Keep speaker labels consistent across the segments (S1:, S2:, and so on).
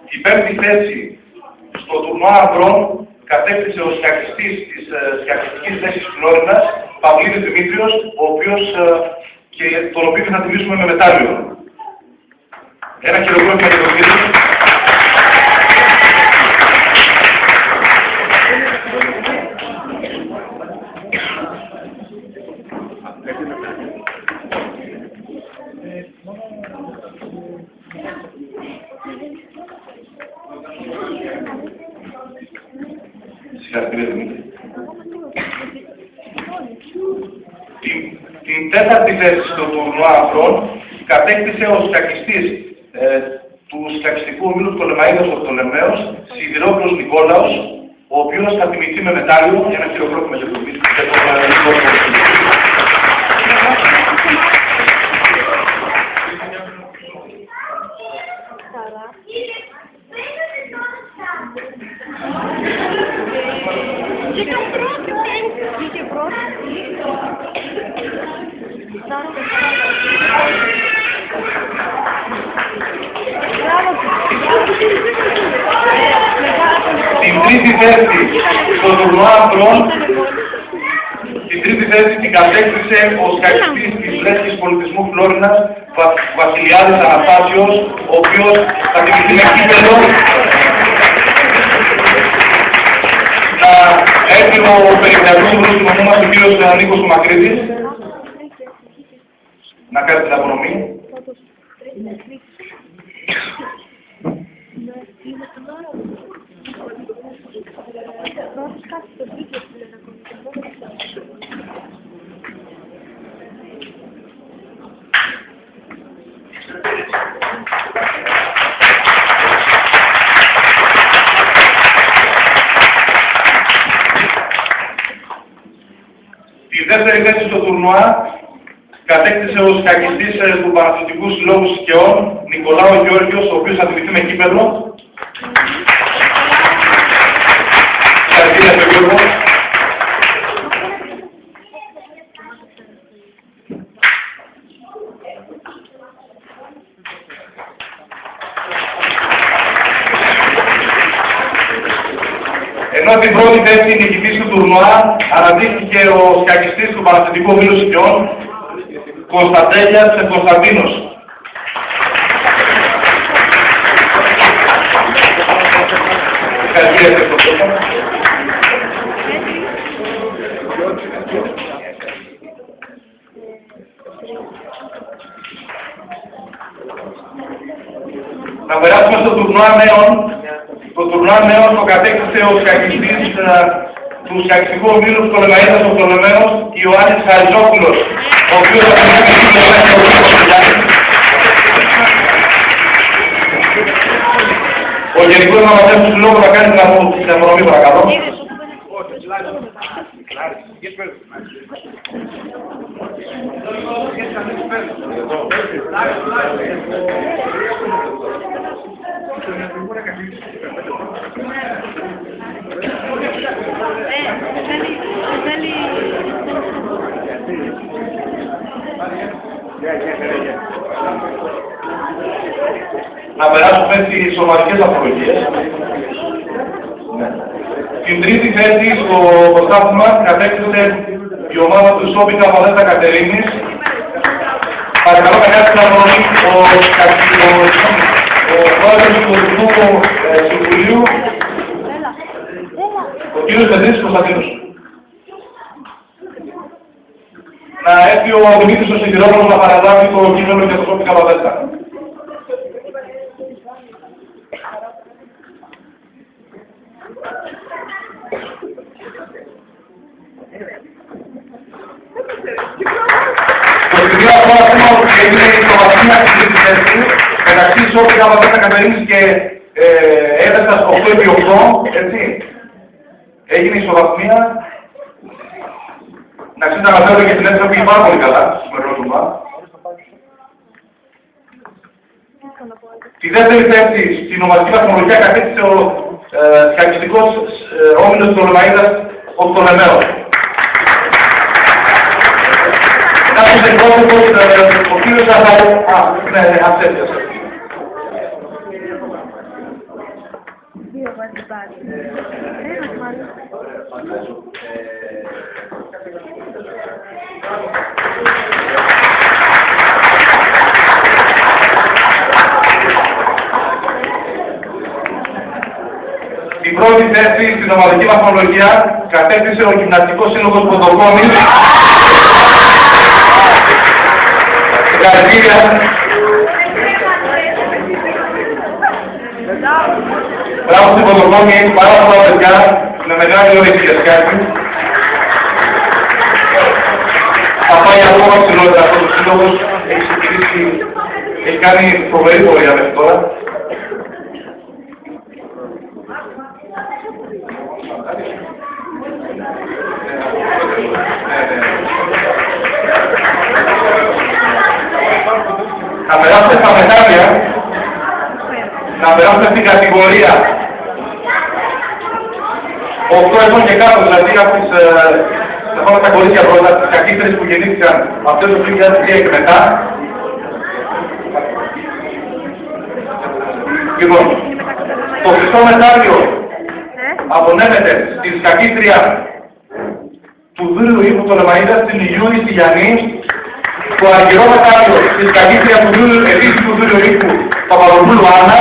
S1: την πέμπτη θέση στο τουρνουά ανδρών κατέκτησε ο σκιακιστής της σκιακιστικής θέσης Φλόρινας, Παυλίδης Δημήτριος, τον οποίο θα τιμήσουμε με μετάλλιο. Ένα χειροκρότημα για τον Δημήτρη. Συγχαρητήρια Δημήτρη. Την τέταρτη θέση στο τουρνουά ανδρών κατέκτησε ο σκακιστής του σκακιστικού ομίλου Πτολεμαΐδας ο Πτολεμαίος, Σιδηρόπουλος Νικόλαος, ο οποίος θα τιμηθεί με μετάλλιο για ένα χειροκρότημα για τον Δημήτρη. Την τρίτη θέση στο τουρνουά ανδρών, την κατέκτησε ο σκακιστής της Λέσχης Πολιτισμού Φλόρινας, Βασιλιάδης Αναστάσιος, ο οποίος θα τιμηθεί με κύπελλο. Να έρθει ο περιφερειακός του νομού μας, ο κύριος Νίκος του Μακρύδης, να κάνει την απονομή. Τη δεύτερη θέση στο τουρνουά κατέκτησε ο σκακιστής του Παναθλητικού Συλλόγου Σικαιών, Νικολάου Γιώργιος, ο οποίος θα τιμηθεί με κύπελλο. Συγχαρητήρια στον Γιώργο. Ενώ την πρώτη θέση νικητής του τουρνουά αναδείχθηκε ο σκακιστής του Παναθλητικού Ομίλου Σικαιών, Κωνσταντέλιας Κωνσταντίνος. Ευχαριστώ. Θα περάσουμε στο τουρνουά νέων. Το τουρνουά νέων το κατέκτησε ο σκακιστής του σκακιστικού ομίλου Πτολεμαΐδας ο Πτολεμαίος, Ιωάννης Χαριζόπουλος, ο οποίος θα τιμηθεί ο Γενικός Γραμματέας του Συλλόγου θα κάνει την απονομή, παρακαλώ. Να περάσουμε στις σωματικές απολογίες. Την τρίτη θέση στο πρωτάθλημα κατέκτησε η ομάδα του Σόμπι Καβαδέτα Κατερίνης. Παρακαλώ να κάνει την απονομή ο πρόεδρος του Πολιτικού Συμβουλίου, ο κύριος Πετρής Κωνσταντίνος. Να έρθει ο Δημήτρης ο Σιδηρόπουλος να παραλάβει το κείμενο για το Σόμπι Καβαδέτα. Το σημείο αυτό θέμα ότι είναι η ισοβαθμία της θέση μεταξύ Σόμπι Καβαδέτα Κατερίνης και έδεσας 8x8, έτσι. Έγινε η ισοβαθμία. Να ξέρετε να αναφέρω και την έδρα πήγε πάρα πολύ καλά, στο σημερινό τουρνουά. Τη δεύτερη θέση στην ομαδική βαθμολογία κατέκτησε ο σκακιστικός όμιλος Πτολεμαΐδας ο Πτολεμαίος. Κάποιος εκπρόσωπος, ο κύριος Αζαού, ναι, ασέφτιας. Την πρώτη θέση στην ομαδική βαθμολογία κατέκτησε ο Γυμναστικός Σύλλογος Ποντοκόμης. Συγχαρητήρια. Μπράβο στην Ποντοκόμη, έχει πάρα πολλά παιδιά, με μεγάλη όρεξη για σκάφη. Θα πάει ακόμα ψηλότερα αυτός ο σύλλογος, έχει κάνει φοβερή πορεία μέχρι τώρα. Να περάσουμε στα μετάλλια, να περάσουμε στην κατηγορία 8 ετών και κάτω, δηλαδή από τις τα κορίτσια πρώτα, τις κακίστερες που γεννήθηκαν από το 2003 και μετά. Λοιπόν, το χρυσό μετάλλιο απονέμεται στην κακίστρια του Δούριου Ήπου των Λεμαΐδας, στην Ιούνη στη Γιαννή, το αργυρό μετάλλιο της κακίστρια του Δούριου, επίσης του Δούριου Ήπου Παπαδοπούλου Άννα,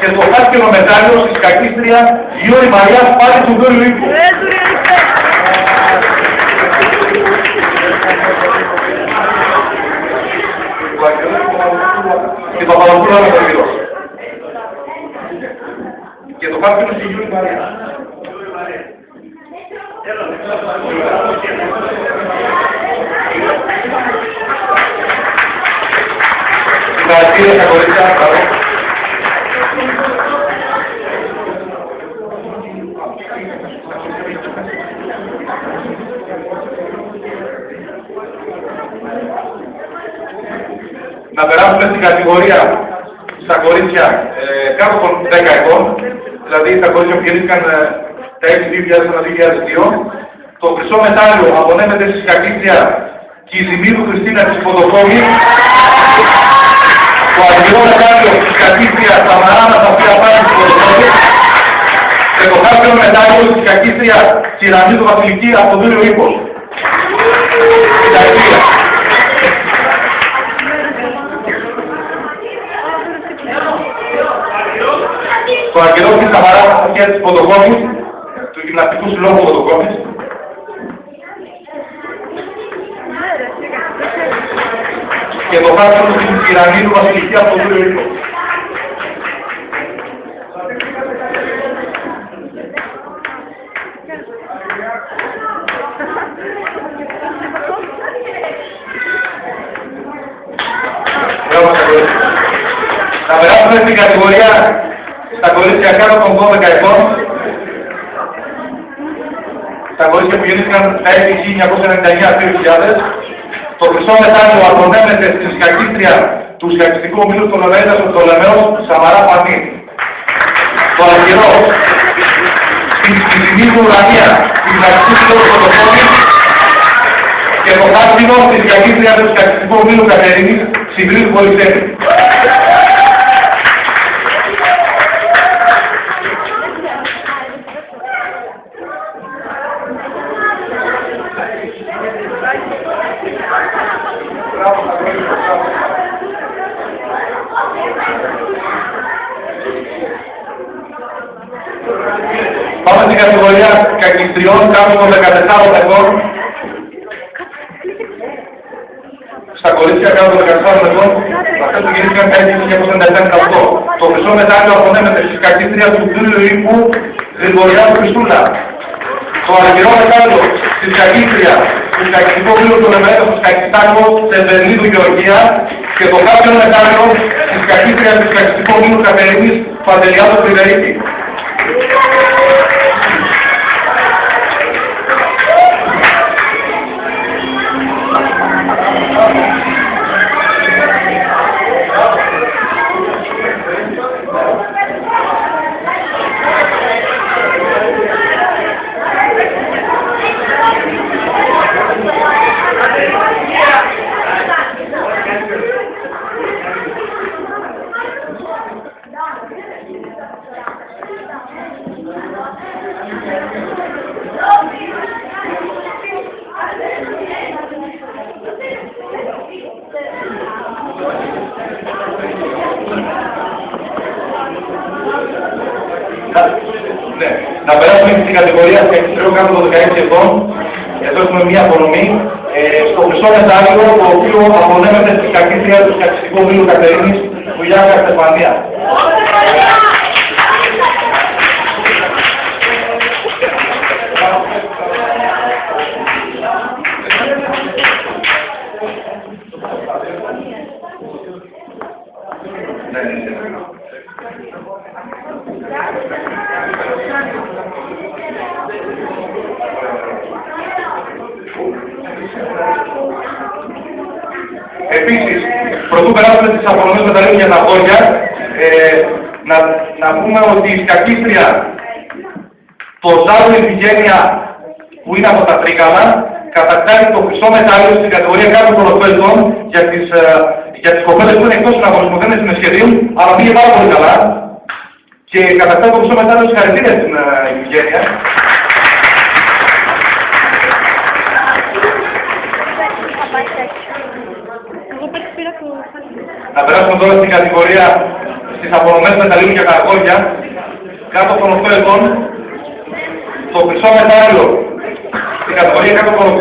S1: και το χάσκελο μετάλλιο της κακίστρια Γιώρη Μαριάς, πάλι του Δούριου Ήπου. Και το Παπαδοπούλου Άννα το αργυρό. Και το χάσκελο στη Γιώρη Μαριάς. Συγχαρητήρια στα κορίτσια, μπράβο. Να περάσουμε στην κατηγορία στα κορίτσια κάτω των 10 ετών, δηλαδή τα κορίτσια που γεννήθηκαν τα έτη 2001-2002. Το χρυσό μετάλλιο απονέμεται στη κακίστρια Κιζημίδου Χριστίνα της Ποντοκόμη. Το αργυρό μετάλλιο της κακίστρια Σαμαράνα Σαφία Πάνη της Ποντοκόμη. Και το χάσκελο μετάλλιο της κακίστρια Κυρανίδου Βασιλική από το Δούριο Ήπος. Συγχαρητήρια. Το αργυρό της Σαμαράνα Σαφία της Ποντοκόμης, του Γυμναστικού Συλλόγου Ποντοκόμης. Και το χάσκελο της Κυρανίδου Βασιλική από το Δούριο Ήπος. Να περάσουμε στην κατηγορία στα κορίτσια κάτω των 12 ετών. Τα κορίτσια που γεννήθηκαν τα έτη 1999-2000. Το χρυσό μετάλλιο απονέμεται στη σκακίστρια του σκακιστικού ομίλου των Λεμαΐδας του Πτολεμαίου Σαμαρά Πανή. Το αργυρό στην Κιζημίδου Ουρανία, στην σκακιστικού συλλόγου Ποντοκόμη, και το χάσκελο στη σκακίστρια του σκακιστικού ομίλου Κατερίνης Συγκρίνου Πολυτέλη. Πάμε στην κατηγορία κακιστριών κάτω των 14 ετών. Στα κορίτσια κάτω των 14 ετών, αυτές που γεννήθηκαν τα έτη 1998. Το χρυσό μετάλλιο απονέμεται στη κακίστρια του Δούριου Ήπου Γρηγοριάδου Χριστούλα. Το αργυρό μετάλλιο στη κακίστρια του σκακιστικού ομίλου του Λεμαΐδας του Σκακιστάκου Σεβερνίδου Γεωργία, και το χάσκελο μετάλλιο της κακίστρια του σκακιστικού ομίλου Κατερίνης Παντελιάδου Φρυδερίκη. Ναι, να περάσουμε στην κατηγορία σκακιστήριο κάτω από 16 ετών. Εδώ έχουμε μία απονομή στο χρυσό μετάλλιο, το οποίο απονέμεται στη σκακίστρια του σκακιστικού ομίλου Κατερίνης, Βουλιάκα, Στεφανία. Επίσης, πρωτού περάσουμε τις απονομές μεταλλίων για τα αγόρια, να πούμε ότι η σκακίστρια το Ζάρου Ευγένεια, που είναι από τα Τρίκαλα, κατακτάει το χρυσό μετάλλιο στην κατηγορία κάτω των οφέλτων για τις κοπέλες που είναι εκτός του αγωνισμού, δεν είναι στην Εσχεδίου, αλλά πήγε πάρα πολύ καλά και κατακτάει το χρυσό μετάλλιο συγχαρητήρια στην Ευγένεια. Να περάσουμε τώρα στην κατηγορία στις απονομές μεταλλίων για τα αγόρια, κάτω των οφέλτων, το χρυσό μετάλλιο στην κατηγορία κάτω των